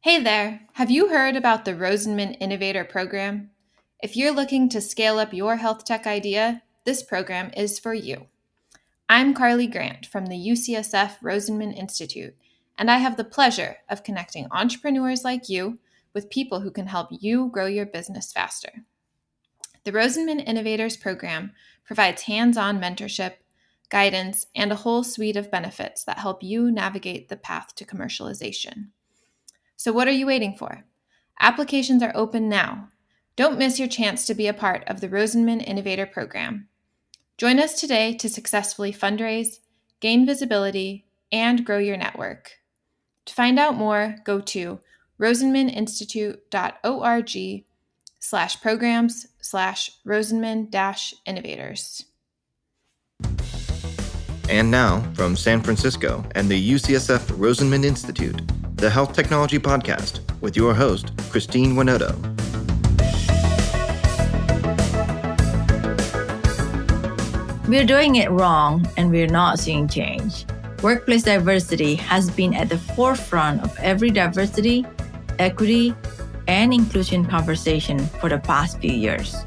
Hey there! Have you heard about the Rosenman Innovator Program? If you're looking to scale up your health tech idea, this program is for you. I'm Carly Grant from the UCSF Rosenman Institute, and I have the pleasure of connecting entrepreneurs like you with people who can help you grow your business faster. The Rosenman Innovators Program provides hands-on mentorship, guidance, and a whole suite of benefits that help you navigate the path to commercialization. So what are you waiting for? Applications are open now. Don't miss your chance to be a part of the Rosenman Innovator Program. Join us today to successfully fundraise, gain visibility, and grow your network. To find out more, go to rosenmaninstitute.org/programs/Rosenman-innovators. And now, from San Francisco and the UCSF Rosenman Institute, the Health Technology Podcast with your host, Christine Winoto. We're doing it wrong and we're not seeing change. Workplace diversity has been at the forefront of every diversity, equity, and inclusion conversation for the past few years.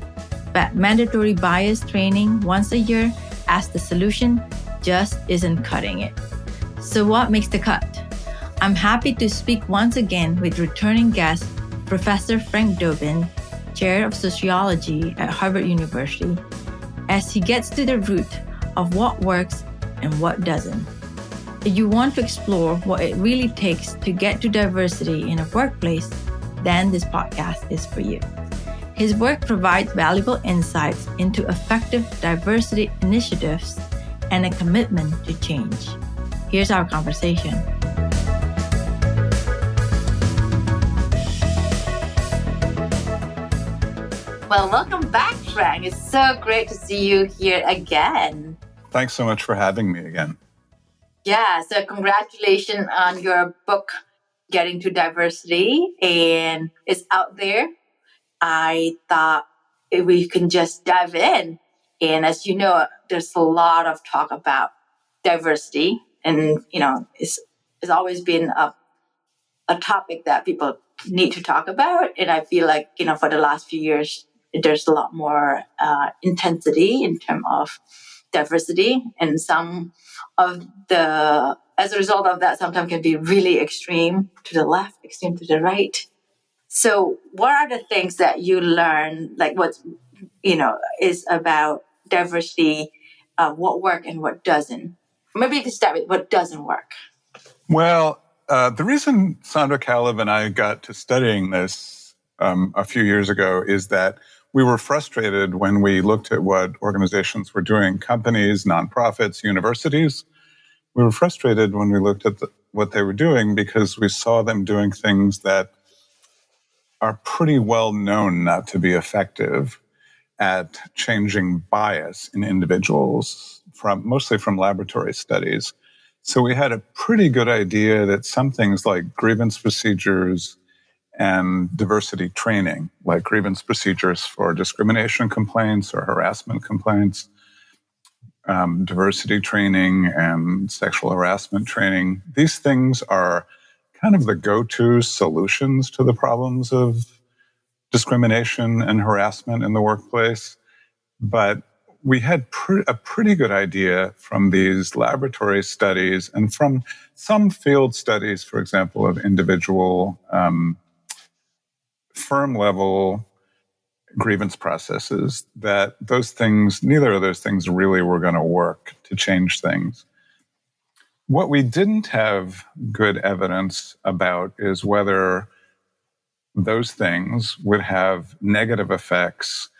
But mandatory bias training once a year as the solution just isn't cutting it. So what makes the cut? I'm happy to speak once again with returning guest, Professor Frank Dobbin, Chair of Sociology at Harvard University, as he gets to the root of what works and what doesn't. If you want to explore what it really takes to get to diversity in a workplace, then this podcast is for you. His work provides valuable insights into effective diversity initiatives and a commitment to change. Here's our conversation. Well, welcome back, Frank. It's so great to see you here again. Thanks so much for having me again. Yeah, so congratulations on your book, Getting to Diversity, and it's out there. I thought if we can just dive in. And as you know, there's a lot of talk about diversity, and it's always been a topic that people need to talk about. And I feel like for the last few years, there's a lot more intensity in terms of diversity, and some of as a result of that, sometimes can be really extreme to the left, extreme to the right. So, what are the things that you learn, like what is about diversity, what works and what doesn't? Maybe you can start with what doesn't work. Well, the reason Sandra Kalev and I got to studying this a few years ago is that we were frustrated when we looked at what organizations were doing, companies, nonprofits, universities. We were frustrated when we looked at what they were doing because we saw them doing things that are pretty well known not to be effective at changing bias in individuals, mostly from laboratory studies. So we had a pretty good idea that some things like grievance procedures and diversity training, like grievance procedures for discrimination complaints or harassment complaints, diversity training and sexual harassment training, these things are kind of the go-to solutions to the problems of discrimination and harassment in the workplace. But we had a pretty good idea from these laboratory studies and from some field studies, for example, of individual firm-level grievance processes, that neither of those things really were going to work to change things. What we didn't have good evidence about is whether those things would have negative effects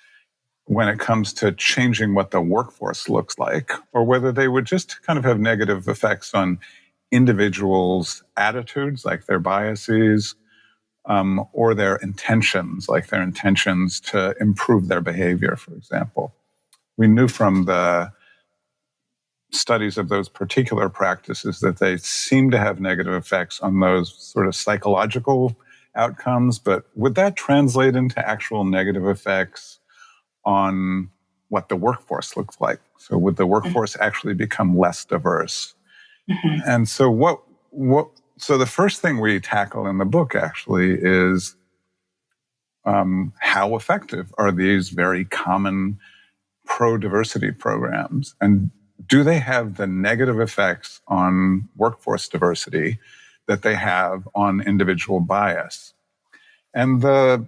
when it comes to changing what the workforce looks like, or whether they would just kind of have negative effects on individuals' attitudes, like their biases, or their intentions, like their intentions to improve their behavior, for example. We knew from the studies of those particular practices that they seem to have negative effects on those sort of psychological outcomes, but would that translate into actual negative effects on what the workforce looks like? So would the workforce actually become less diverse? Mm-hmm. And so what so the first thing we tackle in the book actually is how effective are these very common pro-diversity programs, and do they have the negative effects on workforce diversity that they have on individual bias? And the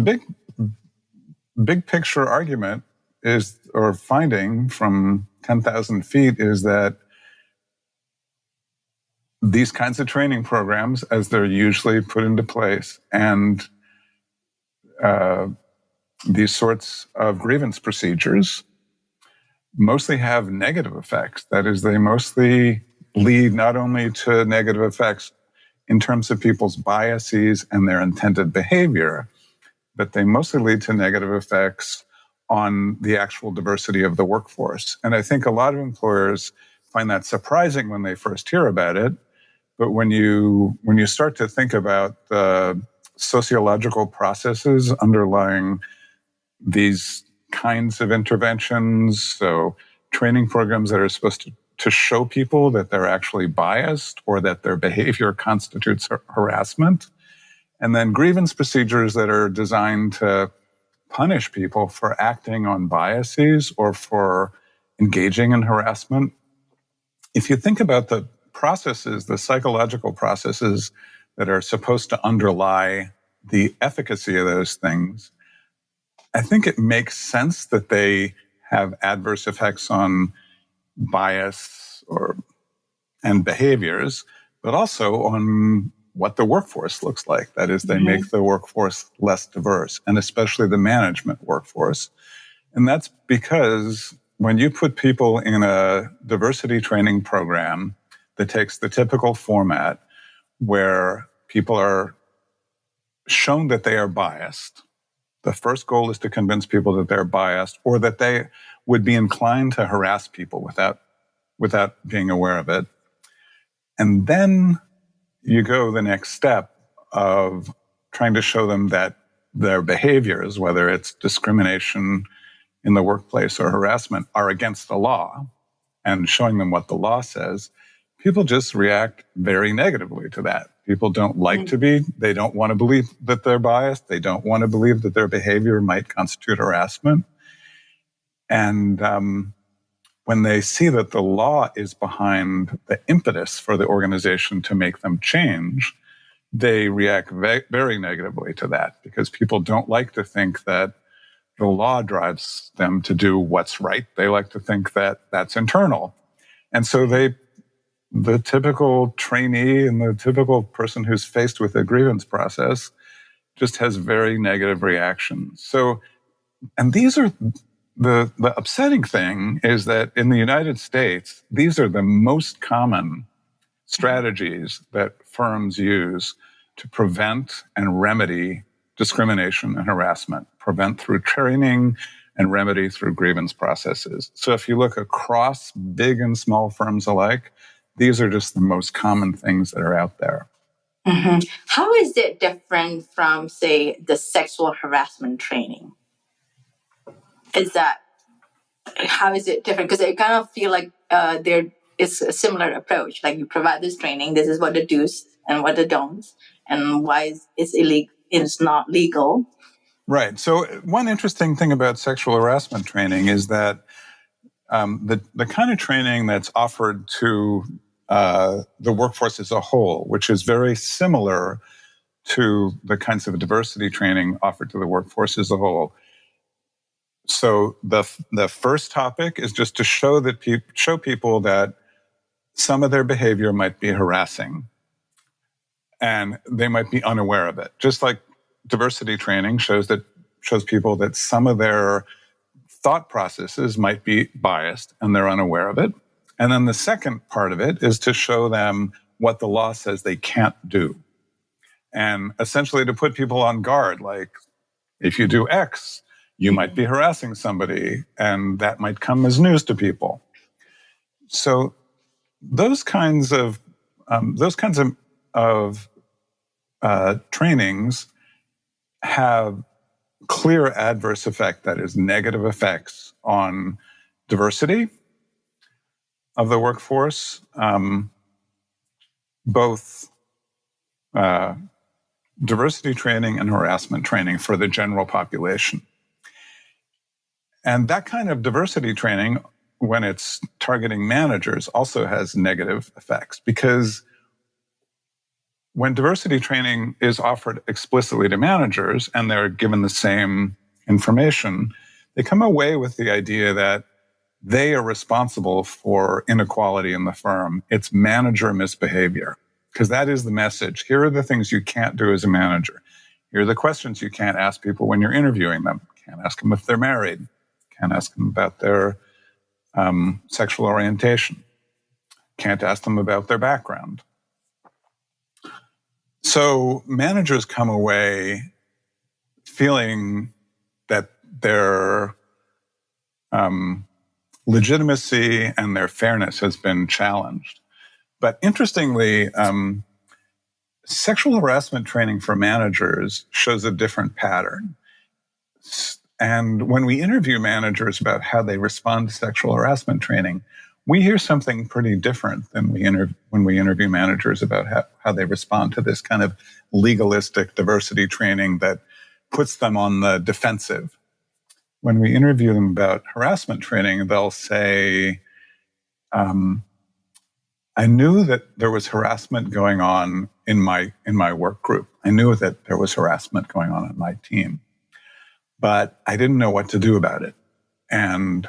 big picture argument is, or finding from 10,000 feet, is that these kinds of training programs, as they're usually put into place, and these sorts of grievance procedures mostly have negative effects. That is, they mostly lead not only to negative effects in terms of people's biases and their intended behavior, but they mostly lead to negative effects on the actual diversity of the workforce. And I think a lot of employers find that surprising when they first hear about it. But when you start to think about the sociological processes underlying these kinds of interventions, so training programs that are supposed to show people that they're actually biased or that their behavior constitutes harassment, and then grievance procedures that are designed to punish people for acting on biases or for engaging in harassment. If you think about the processes, the psychological processes that are supposed to underlie the efficacy of those things, I think it makes sense that they have adverse effects on bias and behaviors, but also on what the workforce looks like. That is, they make the workforce less diverse, and especially the management workforce. And that's because when you put people in a diversity training program that takes the typical format where people are shown that they are biased, the first goal is to convince people that they're biased or that they would be inclined to harass people without being aware of it. And then you go the next step of trying to show them that their behaviors, whether it's discrimination in the workplace or harassment, are against the law, and showing them what the law says. People just react very negatively to that. People don't like to be. They don't want to believe that they're biased. They don't want to believe that their behavior might constitute harassment. And when they see that the law is behind the impetus for the organization to make them change, they react very negatively to that, because people don't like to think that the law drives them to do what's right. They like to think that that's internal. And so the typical trainee and the typical person who's faced with a grievance process just has very negative reactions. So, and these are the upsetting thing is that in the United States, these are the most common strategies that firms use to prevent and remedy discrimination and harassment, prevent through training and remedy through grievance processes. So if you look across big and small firms alike, these are just the most common things that are out there. Mm-hmm. How is it different from, say, the sexual harassment training? How is it different? Because I kind of feel like there is a similar approach. Like, you provide this training, this is what the do's and what the don'ts, and why it's illegal, it's not legal. Right. So one interesting thing about sexual harassment training is that the kind of training that's offered to the workforce as a whole, which is very similar to the kinds of diversity training offered to the workforce as a whole. So the first topic is just to show people that some of their behavior might be harassing, and they might be unaware of it. Just like diversity training shows people that some of their thought processes might be biased and they're unaware of it. And then the second part of it is to show them what the law says they can't do. And essentially to put people on guard, like, if you do X, you might be harassing somebody, and that might come as news to people. So those kinds of trainings have clear adverse effect, that is, negative effects on diversity of the workforce. both diversity training and harassment training for the general population. And that kind of diversity training, when it's targeting managers, also has negative effects, because when diversity training is offered explicitly to managers and they're given the same information, they come away with the idea that they are responsible for inequality in the firm. It's manager misbehavior, because that is the message. Here are the things you can't do as a manager. Here are the questions you can't ask people when you're interviewing them. Can't ask them if they're married. Can't ask them about their sexual orientation. Can't ask them about their background. So managers come away feeling that their legitimacy and their fairness has been challenged. But interestingly, sexual harassment training for managers shows a different pattern. And when we interview managers about how they respond to sexual harassment training, we hear something pretty different than when we interview managers about how they respond to this kind of legalistic diversity training that puts them on the defensive. When we interview them about harassment training, they'll say, I knew that there was harassment going on in my work group. I knew that there was harassment going on in my team, but I didn't know what to do about it. And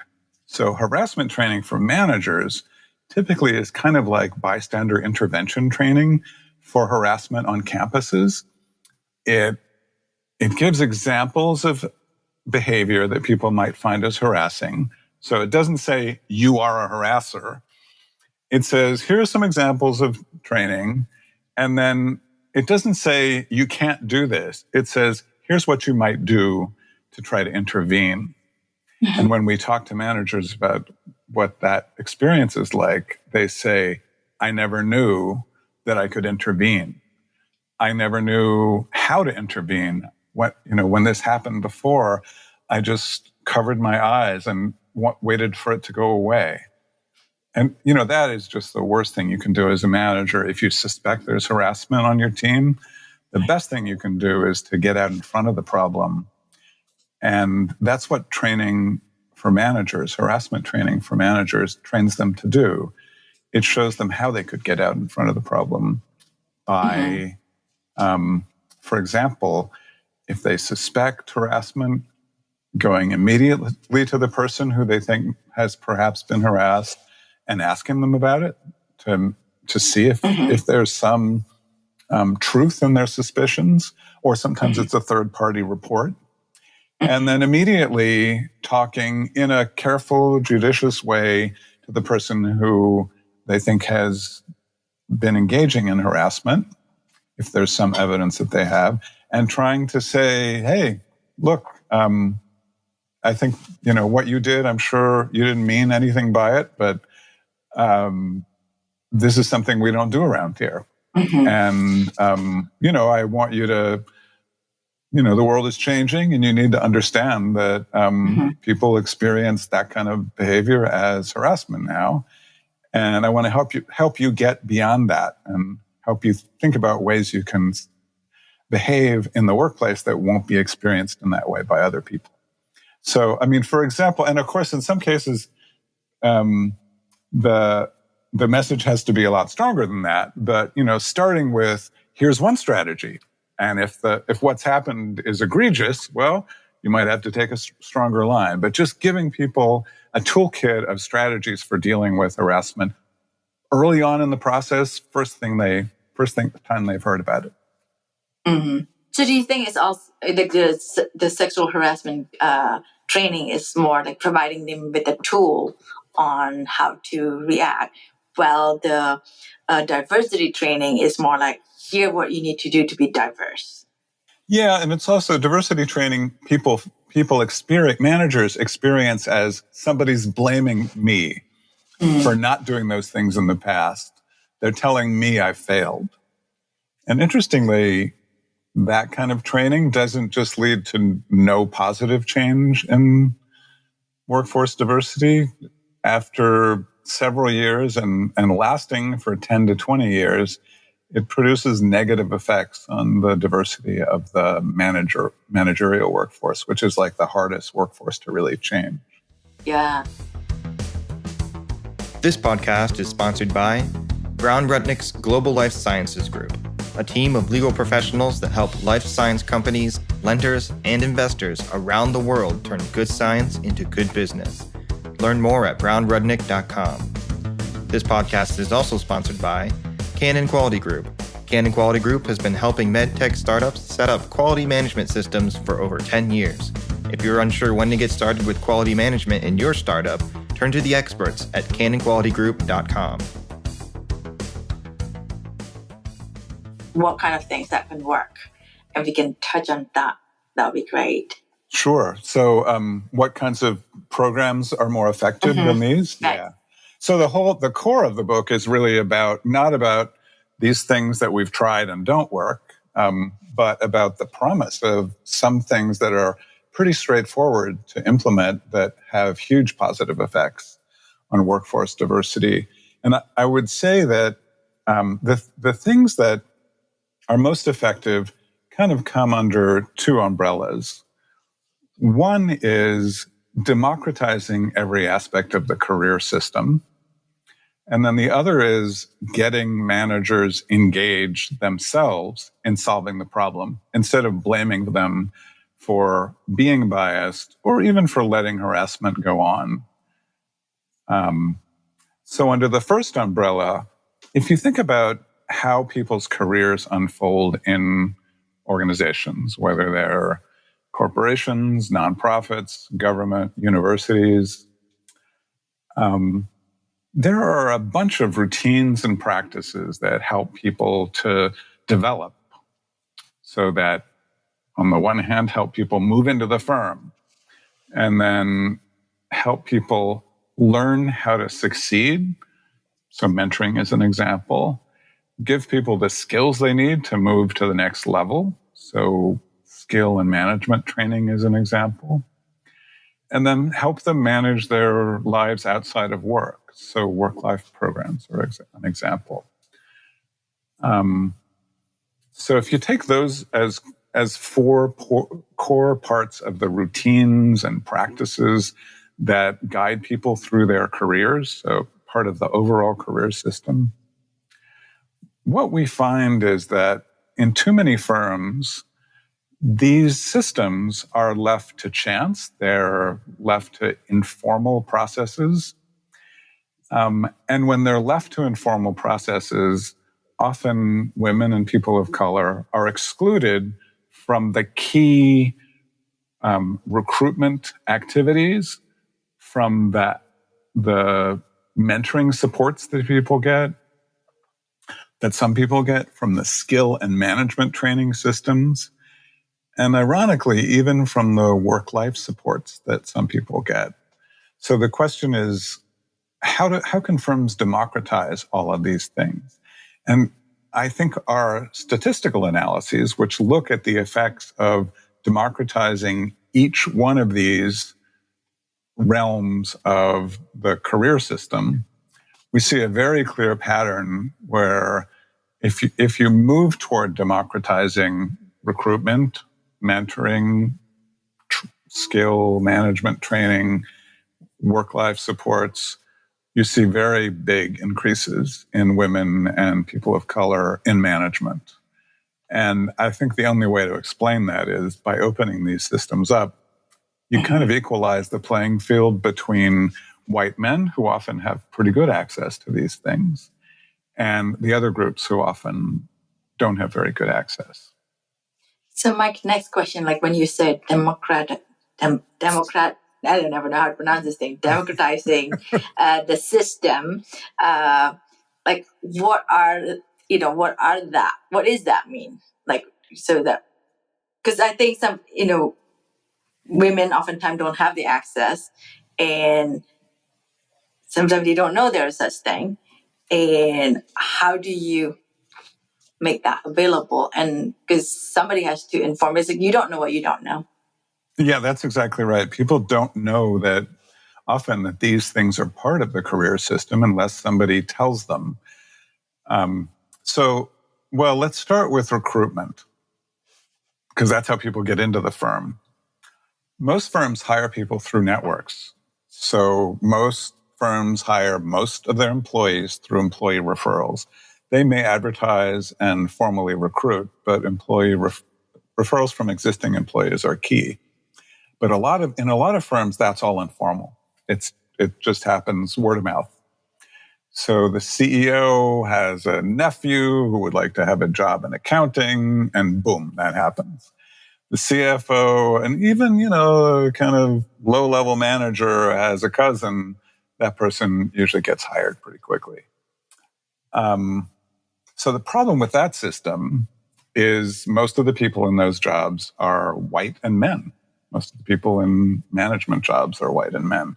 so harassment training for managers typically is kind of like bystander intervention training for harassment on campuses. It gives examples of behavior that people might find as harassing. So it doesn't say you are a harasser. It says, here are some examples of training. And then it doesn't say you can't do this. It says, here's what you might do to try to intervene. And when we talk to managers about what that experience is like, they say, I never knew that I could intervene. I never knew how to intervene. When this happened before, I just covered my eyes and waited for it to go away. And, that is just the worst thing you can do as a manager. If you suspect there's harassment on your team, the best thing you can do is to get out in front of the problem. And that's what training for managers, harassment training for managers, trains them to do. It shows them how they could get out in front of the problem by, for example, if they suspect harassment, going immediately to the person who they think has perhaps been harassed and asking them about it to see if there's some truth in their suspicions, or sometimes it's a third-party report. And then immediately talking in a careful, judicious way to the person who they think has been engaging in harassment, if there's some evidence that they have, and trying to say, hey, look, I think, what you did, I'm sure you didn't mean anything by it, but this is something we don't do around here. And, I want you to, the world is changing, and you need to understand that people experience that kind of behavior as harassment now. And I want to help you get beyond that and help you think about ways you can behave in the workplace that won't be experienced in that way by other people. So, for example, and of course, in some cases, the message has to be a lot stronger than that. But, starting with, here's one strategy. And if what's happened is egregious, well, you might have to take a stronger line. But just giving people a toolkit of strategies for dealing with harassment early on in the process, first time they've heard about it. Mm-hmm. So do you think it's also like the sexual harassment training is more like providing them with a tool on how to react, while the diversity training is more like, here what you need to do to be diverse? Yeah, and it's also diversity training. People managers experience as somebody's blaming me for not doing those things in the past. They're telling me I failed. And interestingly, that kind of training doesn't just lead to no positive change in workforce diversity. After several years and lasting for 10 to 20 years, it produces negative effects on the diversity of the managerial workforce, which is like the hardest workforce to really change. Yeah. This podcast is sponsored by Brown Rudnick's Global Life Sciences Group, a team of legal professionals that help life science companies, lenders, and investors around the world turn good science into good business. Learn more at brownrudnick.com. This podcast is also sponsored by Canon Quality Group. Canon Quality Group has been helping medtech startups set up quality management systems for over 10 years. If you're unsure when to get started with quality management in your startup, turn to the experts at canonqualitygroup.com. What kind of things that can work? If we can touch on that, that would be great. Sure. So what kinds of programs are more effective than these? Right. Yeah. So the core of the book is really not about these things that we've tried and don't work, but about the promise of some things that are pretty straightforward to implement that have huge positive effects on workforce diversity. And I would say that the things that are most effective kind of come under two umbrellas. One is democratizing every aspect of the career system. And then the other is getting managers engaged themselves in solving the problem instead of blaming them for being biased or even for letting harassment go on. So under the first umbrella, if you think about how people's careers unfold in organizations, whether they're corporations, nonprofits, government, universities, there are a bunch of routines and practices that help people to develop so that, on the one hand, help people move into the firm and then help people learn how to succeed. So mentoring is an example. Give people the skills they need to move to the next level. So skill and management training is an example. And then help them manage their lives outside of work. So work-life programs are an example. So if you take those as four core parts of the routines and practices that guide people through their careers, so part of the overall career system, what we find is that in too many firms, these systems are left to chance. They're left to informal processes. And when they're left to informal processes, often women and people of color are excluded from the key recruitment activities, from the mentoring supports that people get, that some people get, from the skill and management training systems, and ironically, even from the work-life supports that some people get. So the question is, how can firms democratize all of these things? And I think our statistical analyses, which look at the effects of democratizing each one of these realms of the career system, we see a very clear pattern where if you move toward democratizing recruitment, mentoring, skill management training, work-life supports, you see very big increases in women and people of color in management. And I think the only way to explain that is by opening these systems up. You kind of equalize the playing field between white men, who often have pretty good access to these things, and the other groups who often don't have very good access. So, Mike, next question, like when you said Democrat, I don't ever know how to pronounce this thing, democratizing the system, like what does that mean? Like, so that, because I think some, women oftentimes don't have the access, and sometimes they don't know there is such thing. And how do you make that available? And because somebody has to inform, it's like you don't know what you don't know. Yeah, that's exactly right. People don't know that often that these things are part of the career system unless somebody tells them. So Well, let's start with recruitment, because that's how people get into the firm. Most firms hire people through networks. So most firms hire most of their employees through employee referrals. They may advertise and formally recruit, but employee referrals from existing employees are key. But in a lot of firms, that's all informal. It just happens word of mouth. So the CEO has a nephew who would like to have a job in accounting, and boom, that happens. The CFO and even, kind of low-level manager has a cousin. That person usually gets hired pretty quickly. So the problem with that system is most of the people in those jobs are white and men. Most of the people in management jobs are white and men.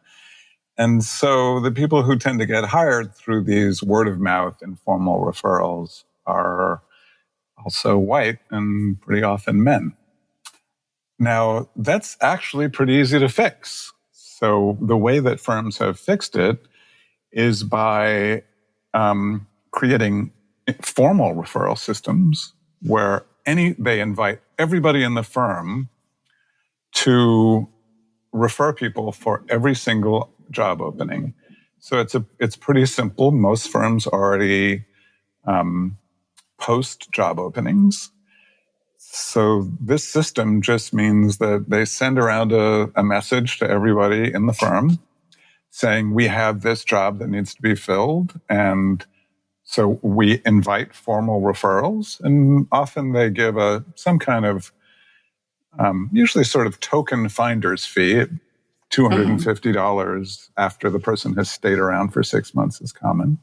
And so the people who tend to get hired through these word-of-mouth informal referrals are also white and pretty often men. Now, that's actually pretty easy to fix. So the way that firms have fixed it is by creating formal referral systems where they invite everybody in the firm to refer people for every single job opening. So it's pretty simple. Most firms already post job openings. So this system just means that they send around a message to everybody in the firm saying, we have this job that needs to be filled. And so we invite formal referrals, and often they give some kind of usually sort of token finder's fee. $250 after the person has stayed around for 6 months is common.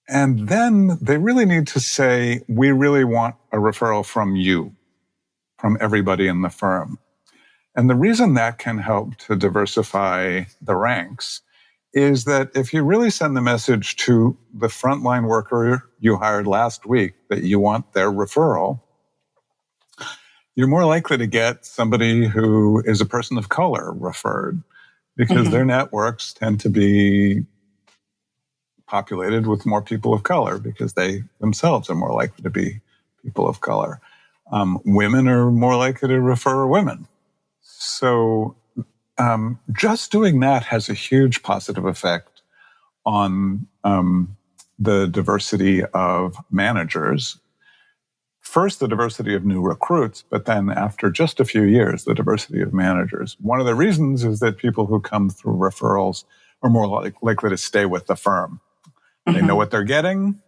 And then they really need to say, we really want a referral from you, from everybody in the firm. And the reason that can help to diversify the ranks is that if you really send the message to the frontline worker you hired last week that you want their referral, you're more likely to get somebody who is a person of color referred, because their networks tend to be populated with more people of color because they themselves are more likely to be people of color. Women are more likely to refer women. So just doing that has a huge positive effect on the diversity of managers. First, the diversity of new recruits, but then after just a few years, the diversity of managers. One of the reasons is that people who come through referrals are more likely to stay with the firm. They know what they're getting,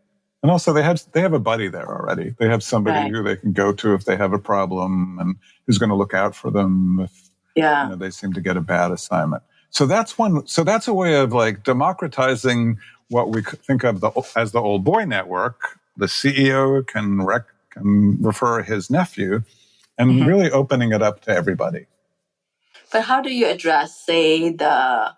and also they have a buddy there already. They have somebody who they can go to if they have a problem, and who's going to look out for them if they seem to get a bad assignment. So that's one. So that's a way of like democratizing what we think of as the old boy network. The CEO can refer his nephew, and really opening it up to everybody. But how do you address, say, the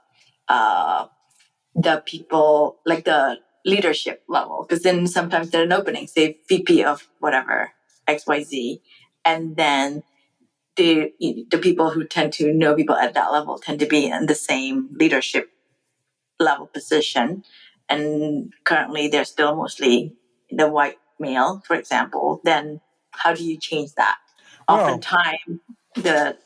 people, like the leadership level? Because then sometimes there's an opening, say VP of whatever, XYZ, and then the people who tend to know people at that level tend to be in the same leadership level position. And currently they're still mostly the white male, for example. Then how do you change that? Well, oftentimes the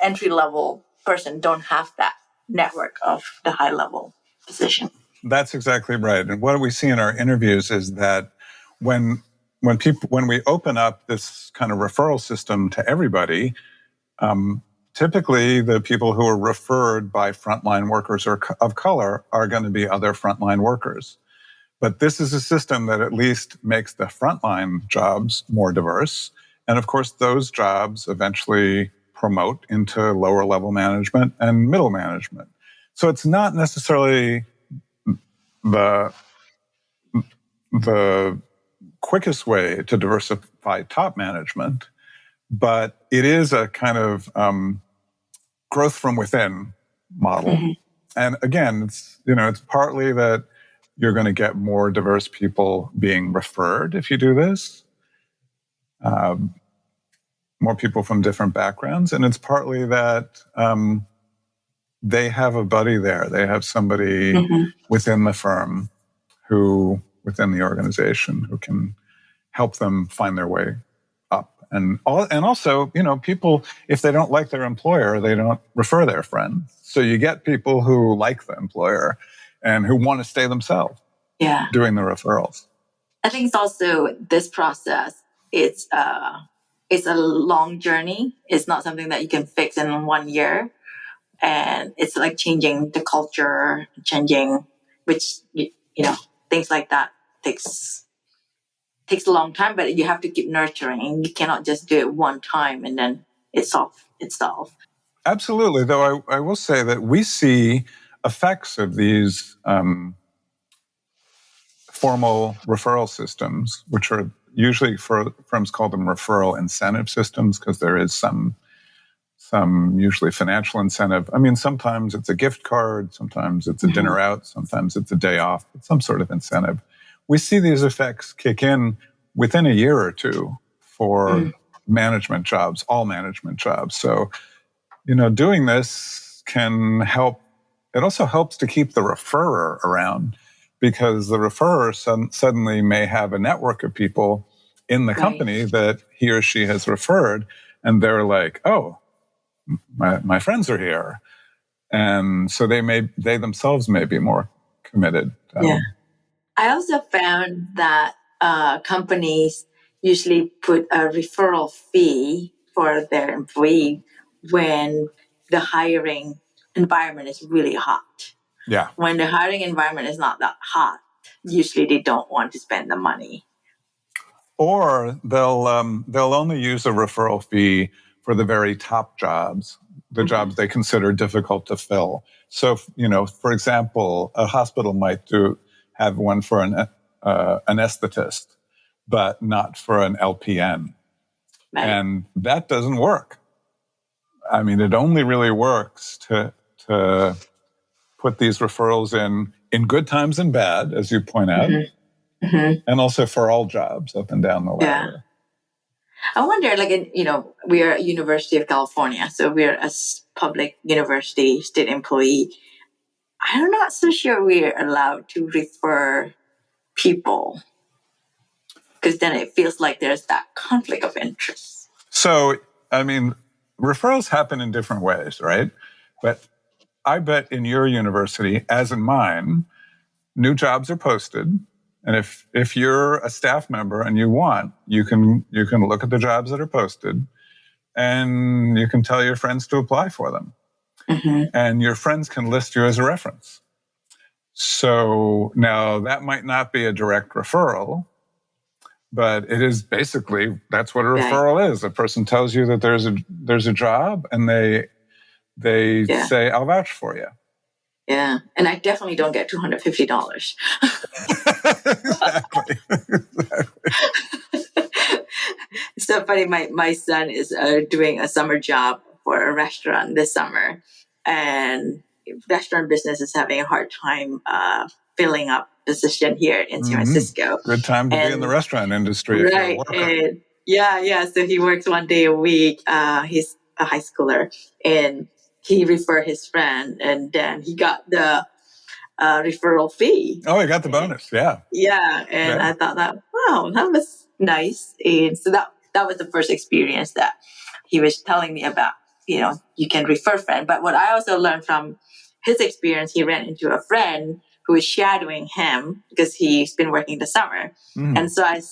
entry level person don't have that network of the high level position. That's exactly right. And what we see in our interviews is that when we open up this kind of referral system to everybody, typically the people who are referred by frontline workers of color are going to be other frontline workers. But this is a system that at least makes the frontline jobs more diverse. And of course, those jobs eventually promote into lower level management and middle management. So it's not necessarily the quickest way to diversify top management, but it is a kind of growth from within model. And again, it's partly that you're going to get more diverse people being referred if you do this, more people from different backgrounds. And it's partly that they have a buddy there. They have somebody within the firm who within the organization who can help them find their way up. And also, people, if they don't like their employer, they don't refer their friends. So you get people who like the employer and who want to stay themselves doing the referrals. I think it's also this process. It's a long journey. It's not something that you can fix in 1 year. And it's like changing the culture, which, things like that takes a long time, but you have to keep nurturing. You cannot just do it one time and then it's solved. Absolutely. Though I will say that we see effects of these formal referral systems, which are usually, firms call them referral incentive systems, because there is some usually financial incentive. I mean, sometimes it's a gift card, sometimes it's a dinner out, sometimes it's a day off, but some sort of incentive. We see these effects kick in within a year or two for management jobs, all management jobs. So, doing this can help. It also helps to keep the referrer around, because the referrer suddenly may have a network of people in the company that he or she has referred, and they're like, oh, my friends are here. And so they themselves may be more committed. I also found that companies usually put a referral fee for their employee when the hiring environment is really hot. Yeah. When the hiring environment is not that hot, usually they don't want to spend the money. Or they'll only use a referral fee for the very top jobs, the jobs they consider difficult to fill. So, for example, a hospital might have one for an anesthetist, but not for an LPN. Right. And that doesn't work. I mean, it only really works to put these referrals in good times and bad, as you point out, and also for all jobs up and down the ladder. Yeah. I wonder, we are at University of California, so we're a public university, state employee. I'm not so sure we're allowed to refer people, because then it feels like there's that conflict of interest. So, I mean, referrals happen in different ways, right? But I bet in your university, as in mine, new jobs are posted. And if you're a staff member and you can look at the jobs that are posted, and you can tell your friends to apply for them. And your friends can list you as a reference. So now that might not be a direct referral, but it is basically, that's what a referral is. A person tells you that there's a job, and they say, I'll vouch for you. Yeah, and I definitely don't get $250. Exactly. It's so funny. My son is doing a summer job for a restaurant this summer, and restaurant business is having a hard time filling up position here in San Francisco. Good time to be in the restaurant industry. Right. And so he works 1 day a week. He's a high schooler, and he referred his friend, and then he got the referral fee. Oh, he got the bonus. Yeah. Yeah. And I thought that was nice. And so that was the first experience that he was telling me about. You can refer friend. But what I also learned from his experience, he ran into a friend who was shadowing him because he's been working the summer. And so I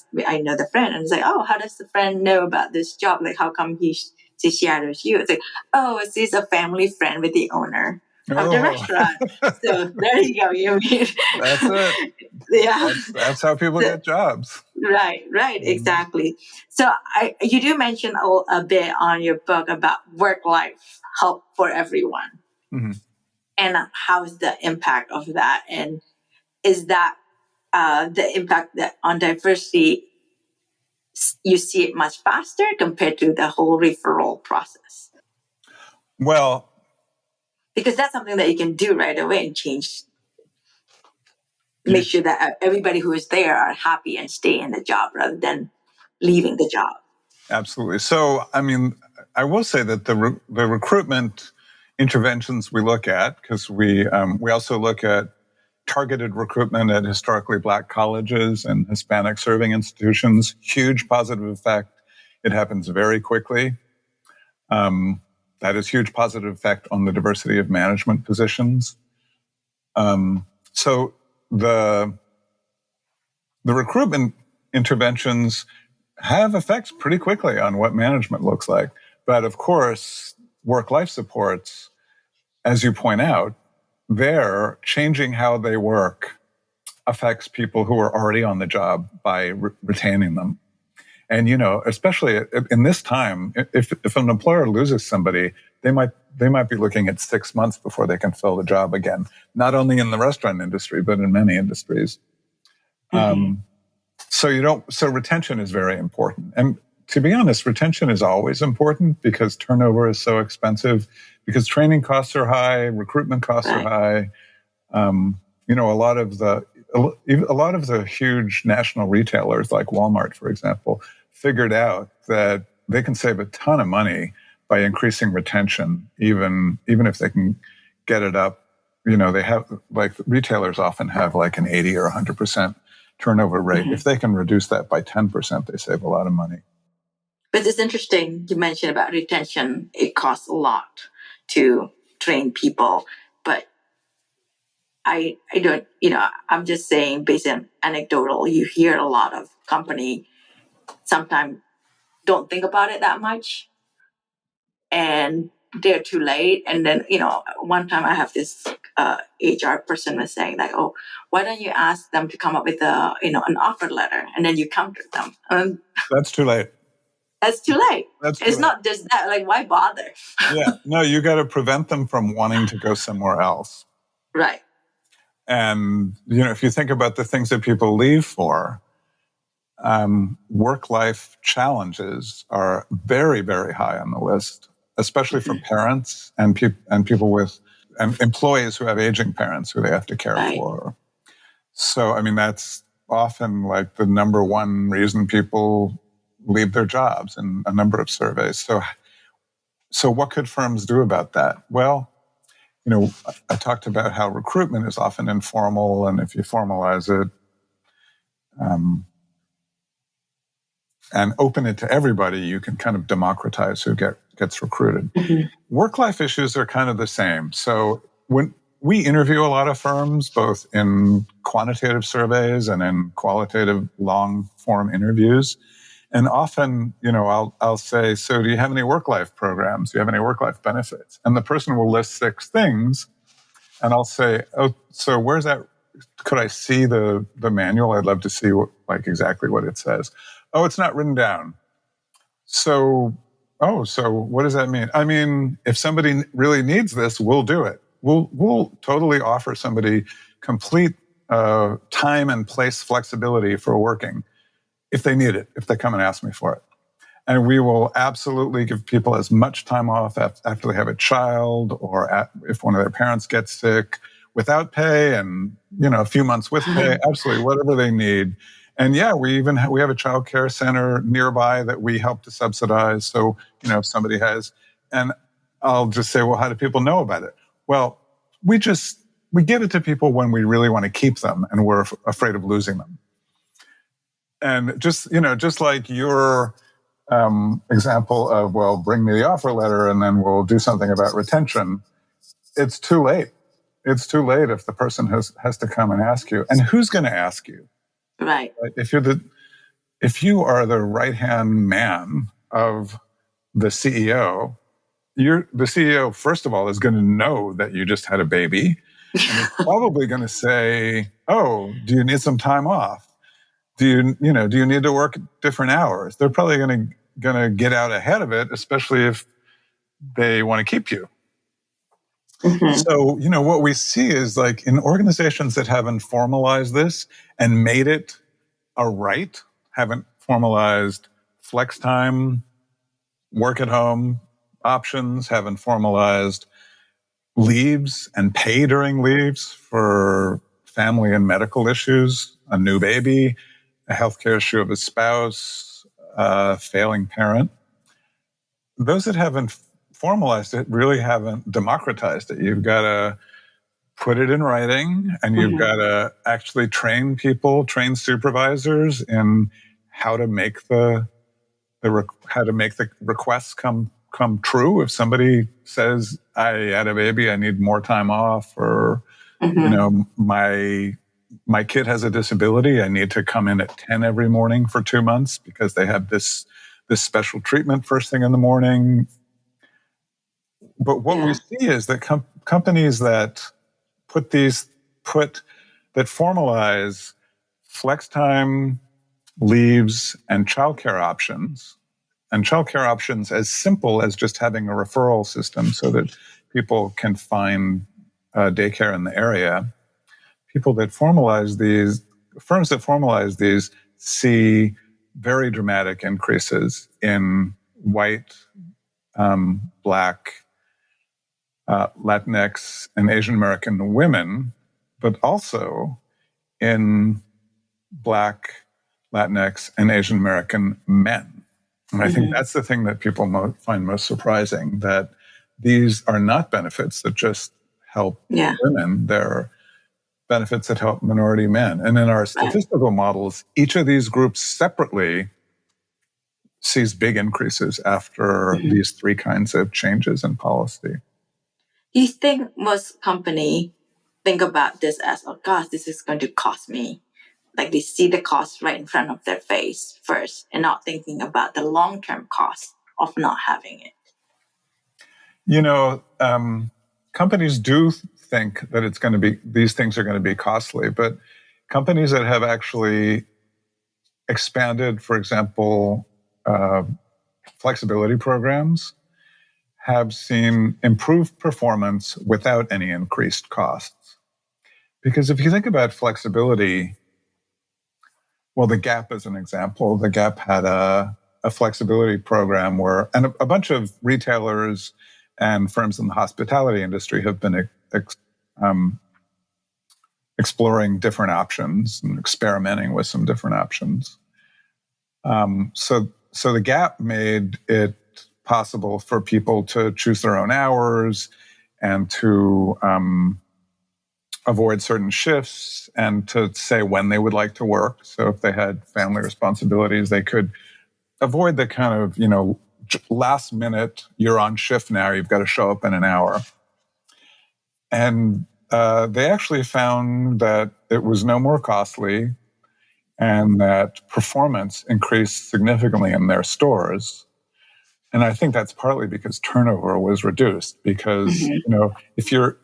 know the friend, and it's like, oh, how does the friend know about this job? Like, how come she shadows you? It's like, oh, she's a family friend with the owner of the restaurant. So there you go. You mean that's it? Yeah, that's how people get jobs. Right, exactly. So you do mention a bit on your book about work-life help for everyone, and how is the impact of that, and is that the impact that on diversity? You see it much faster compared to the whole referral process. Well, because that's something that you can do right away and change. Make sure that everybody who is there are happy and stay in the job rather than leaving the job. Absolutely. So, I mean, I will say that the recruitment interventions we look at, because we also look at targeted recruitment at historically Black colleges and Hispanic serving institutions. Huge positive effect. It happens very quickly. That has huge positive effect on the diversity of management positions. So the recruitment interventions have effects pretty quickly on what management looks like. But of course, work-life supports, as you point out, they're changing how they work affects people who are already on the job by retaining them. And, especially in this time, if an employer loses somebody, they might be looking at 6 months before they can fill the job again, not only in the restaurant industry, but in many industries. So retention is very important. And to be honest, retention is always important because turnover is so expensive, because training costs are high, recruitment costs are high. A lot of the huge national retailers like Walmart, for example, figured out that they can save a ton of money by increasing retention, even if they can get it up. They have, like, retailers often have like an 80 or 100% turnover rate. If they can reduce that by 10%, they save a lot of money. But it's interesting you mentioned about retention. It costs a lot to train people, but I don't, I'm just saying, based on anecdotal, you hear a lot of company sometimes don't think about it that much, and they're too late. And then, one time I have this HR person was saying, like, oh, why don't you ask them to come up with an offer letter, and then you counter them. That's too late. That's too late. It's not just that. Like, why bother? Yeah. No, you got to prevent them from wanting to go somewhere else. Right. And, if you think about the things that people leave for, work-life challenges are very, very high on the list, especially for parents and people with employees who have aging parents who they have to care for. So, that's often like the number one reason people leave their jobs in a number of surveys. So what could firms do about that? Well, I talked about how recruitment is often informal, and if you formalize it and open it to everybody, you can kind of democratize who gets recruited. Work-life issues are kind of the same. So when we interview a lot of firms, both in quantitative surveys and in qualitative long-form interviews, and often, I'll say, so do you have any work-life programs? Do you have any work-life benefits? And the person will list 6 things. And I'll say, oh, so where's that? Could I see the manual? I'd love to see exactly what it says. Oh, it's not written down. So what does that mean? If somebody really needs this, we'll do it. We'll totally offer somebody complete time and place flexibility for working if they need it, if they come and ask me for it. And we will absolutely give people as much time off after they have a child, or if one of their parents gets sick, without pay, and a few months with pay. Absolutely, whatever they need. And we even have a child care center nearby that we help to subsidize. So if somebody has, and I'll just say, well, how do people know about it? Well, we give it to people when we really want to keep them and we're afraid of losing them. And just like your example of, well, bring me the offer letter and then we'll do something about retention. It's too late. It's too late if the person has to come and ask you. And who's going to ask you? Right. If you are the right-hand man of the CEO, the CEO, first of all, is going to know that you just had a baby, and is probably going to say, oh, do you need some time off? Do you need to work different hours? They're probably going to get out ahead of it, especially if they want to keep you. So, what we see is, like, in organizations that haven't formalized this and made it a right, haven't formalized flex time, work at home options, haven't formalized leaves and pay during leaves for family and medical issues, a new baby, a healthcare issue of a spouse, a failing parent. Those that haven't formalized it really haven't democratized it. You've got to put it in writing, and you've got to actually train people, train supervisors in how to make the requests come true. If somebody says, I had a baby, I need more time off, or my kid has a disability, I need to come in at 10 every morning for 2 months because they have this special treatment first thing in the morning. But what we see is that companies that formalize flex time, leaves, and childcare options as simple as just having a referral system so that people can find daycare in the area. Firms that formalize these see very dramatic increases in white, Black, Latinx, and Asian American women, but also in Black, Latinx, and Asian American men. And I think that's the thing that people find most surprising, that these are not benefits that just help women. They're benefits that help minority men. And in our statistical models, each of these groups separately sees big increases after these three kinds of changes in policy. Do you think most companies think about this as, oh gosh, this is going to cost me? Like they see the cost right in front of their face first and not thinking about the long-term cost of not having it? Companies do think that these things are going to be costly, but companies that have actually expanded, for example, flexibility programs have seen improved performance without any increased costs. Because if you think about flexibility, well, the Gap is an example. The Gap had a flexibility program and a bunch of retailers and firms in the hospitality industry have been exploring different options and experimenting with some different options. So the Gap made it possible for people to choose their own hours and to avoid certain shifts and to say when they would like to work. So if they had family responsibilities, they could avoid the kind of, last minute, you're on shift now, you've got to show up in an hour. And they actually found that it was no more costly and that performance increased significantly in their stores. And I think that's partly because turnover was reduced. Because if you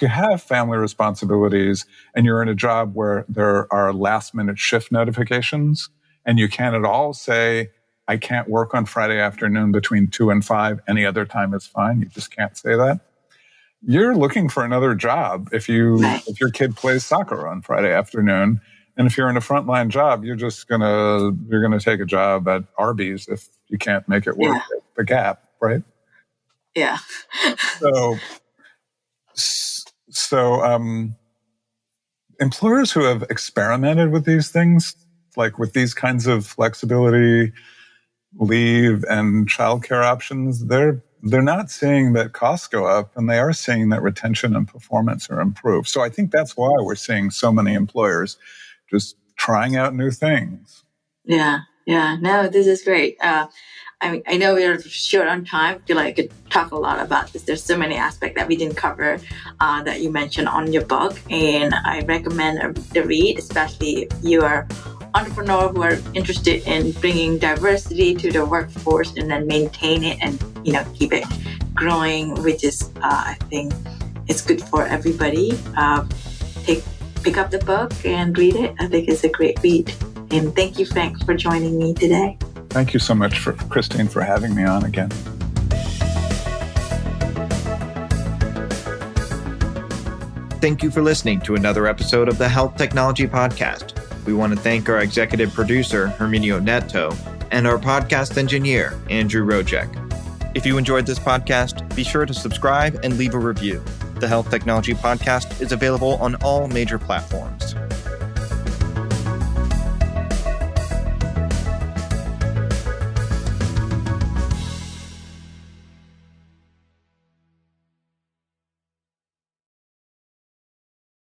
have family responsibilities and you're in a job where there are last minute shift notifications, and you can't at all say, I can't work on Friday afternoon between 2 and 5, any other time is fine. You just can't say that. You're looking for another job if your kid plays soccer on Friday afternoon. And if you're in a frontline job, you're gonna take a job at Arby's if you can't make it work at the Gap, right? Yeah. So employers who have experimented with these things, like with these kinds of flexibility, leave, and childcare options, they're not seeing that costs go up, and they are seeing that retention and performance are improved. So I think that's why we're seeing so many employers just trying out new things. Yeah. No, this is great. I know we're short on time. I feel like I could talk a lot about this. There's so many aspects that we didn't cover that you mentioned on your book, and I recommend the read, especially if you are entrepreneur who are interested in bringing diversity to the workforce and then maintain it and keep it growing, which is I think it's good for everybody. Pick up the book and read it. I think it's a great read. And thank you, Frank, for joining me today. Thank you so much, Christine, for having me on again. Thank you for listening to another episode of the Health Technology Podcast. We want to thank our executive producer, Herminio Neto, and our podcast engineer, Andrew Rojek. If you enjoyed this podcast, be sure to subscribe and leave a review. The Health Technology Podcast is available on all major platforms.